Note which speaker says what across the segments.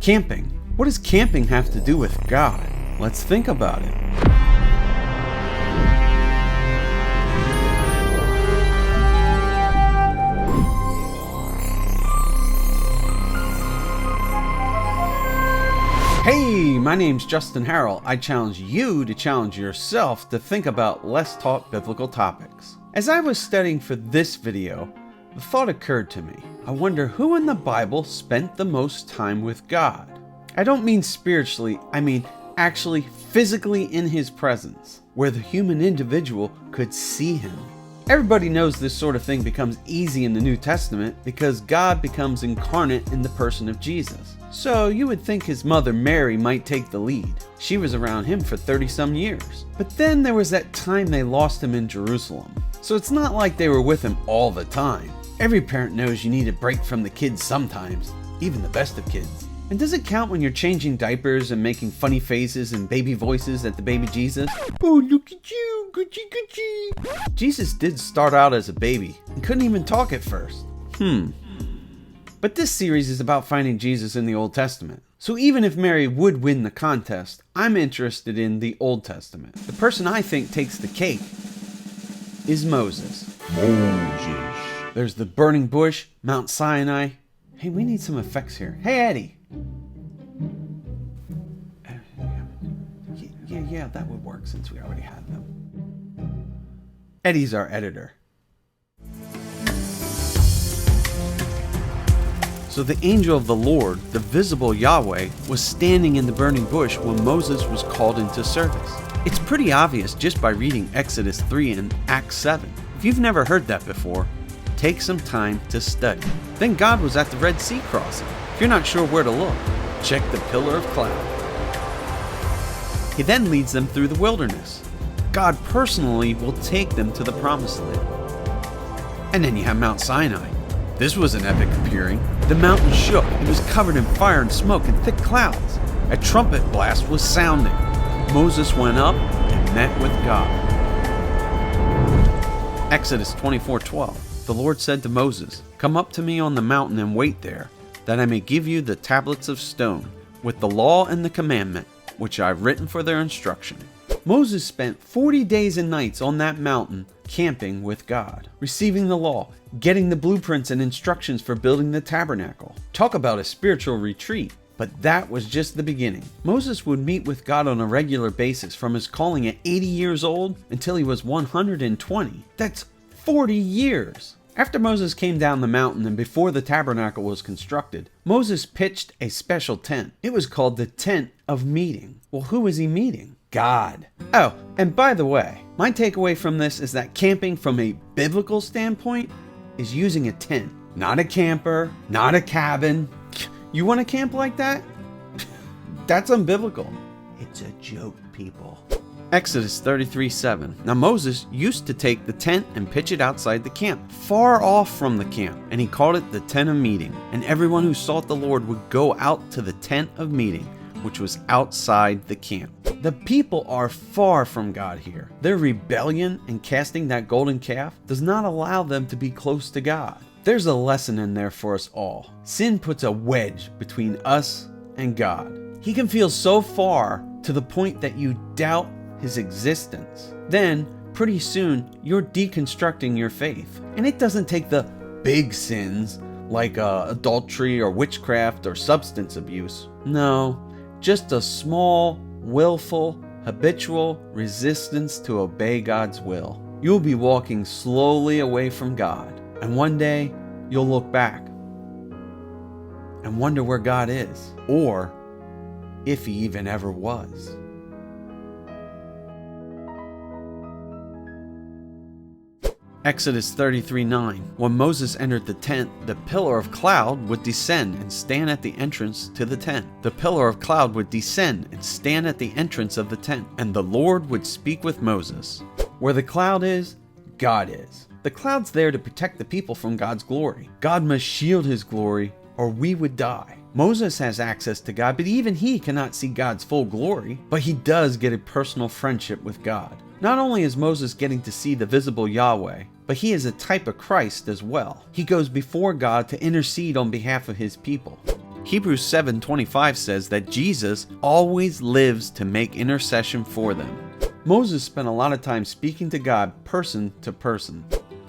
Speaker 1: Camping. What does camping have to do with God? Let's think about it. Hey, my name's Justin Harrell. I challenge you to challenge yourself to think about less taught biblical topics. As I was studying for this video, the thought occurred to me. I wonder who in the Bible spent the most time with God. I don't mean spiritually, I mean actually physically in his presence, where the human individual could see him. Everybody knows this sort of thing becomes easy in the New Testament because God becomes incarnate in the person of Jesus. So you would think his mother Mary might take the lead. She was around him for 30-some years. But then there was that time they lost him in Jerusalem. So it's not like they were with him all the time. Every parent knows you need a break from the kids sometimes, even the best of kids. And does it count when you're changing diapers and making funny faces and baby voices at the baby Jesus? Oh, look at you, Gucci Gucci. Jesus did start out as a baby and couldn't even talk at first. But this series is about finding Jesus in the Old Testament. So even if Mary would win the contest, I'm interested in the Old Testament. The person I think takes the cake is Moses. There's the burning bush, Mount Sinai. Hey, we need some effects here. Hey, Eddie. Yeah, that would work since we already had them. Eddie's our editor. So the angel of the Lord, the visible Yahweh, was standing in the burning bush when Moses was called into service. It's pretty obvious just by reading Exodus 3 and Acts 7. If you've never heard that before, take some time to study. Then God was at the Red Sea crossing. If you're not sure where to look, check the pillar of cloud. He then leads them through the wilderness. God personally will take them to the promised land. And then you have Mount Sinai. This was an epic appearing. The mountain shook. It was covered in fire and smoke and thick clouds. A trumpet blast was sounding. Moses went up and met with God. Exodus 24:12. The Lord said to Moses, "Come up to me on the mountain and wait there, that I may give you the tablets of stone, with the law and the commandment, which I have written for their instruction." Moses spent 40 days and nights on that mountain camping with God, receiving the law, getting the blueprints and instructions for building the tabernacle. Talk about a spiritual retreat. But that was just the beginning. Moses would meet with God on a regular basis from his calling at 80 years old until he was 120. That's 40 years. After Moses came down the mountain and before the tabernacle was constructed, Moses pitched a special tent. It was called the Tent of Meeting. Well, who was he meeting? God. Oh, and by the way, my takeaway from this is that camping from a biblical standpoint is using a tent, not a camper, not a cabin. You want to camp like that? That's unbiblical. It's a joke, people. Exodus 33:7. Now Moses used to take the tent and pitch it outside the camp, far off from the camp, and he called it the Tent of Meeting. And everyone who sought the Lord would go out to the Tent of Meeting, which was outside the camp. The people are far from God here. Their rebellion and casting that golden calf does not allow them to be close to God. There's a lesson in there for us all. Sin puts a wedge between us and God. He can feel so far to the point that you doubt his existence. Then, pretty soon, you're deconstructing your faith. And it doesn't take the big sins like adultery or witchcraft or substance abuse. No, just a small, willful, habitual resistance to obey God's will. You'll be walking slowly away from God. And one day, you'll look back and wonder where God is, or if he even ever was. Exodus 33:9. When Moses entered the tent, the pillar of cloud would descend and stand at the entrance to the tent. The pillar of cloud would descend and stand at the entrance of the tent, and the Lord would speak with Moses. Where the cloud is, God is. The cloud's there to protect the people from God's glory. God must shield his glory, or we would die. Moses has access to God, but even he cannot see God's full glory, but he does get a personal friendship with God. Not only is Moses getting to see the visible Yahweh, but he is a type of Christ as well. He goes before God to intercede on behalf of his people. Hebrews 7:25 says that Jesus always lives to make intercession for them. Moses spent a lot of time speaking to God person to person.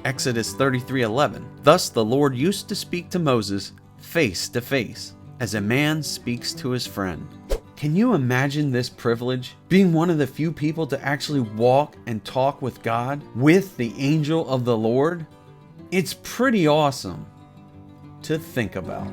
Speaker 1: Exodus 33:11. Thus the Lord used to speak to Moses face to face, as a man speaks to his friend. Can you imagine this privilege? Being one of the few people to actually walk and talk with God, with the angel of the Lord? It's pretty awesome to think about.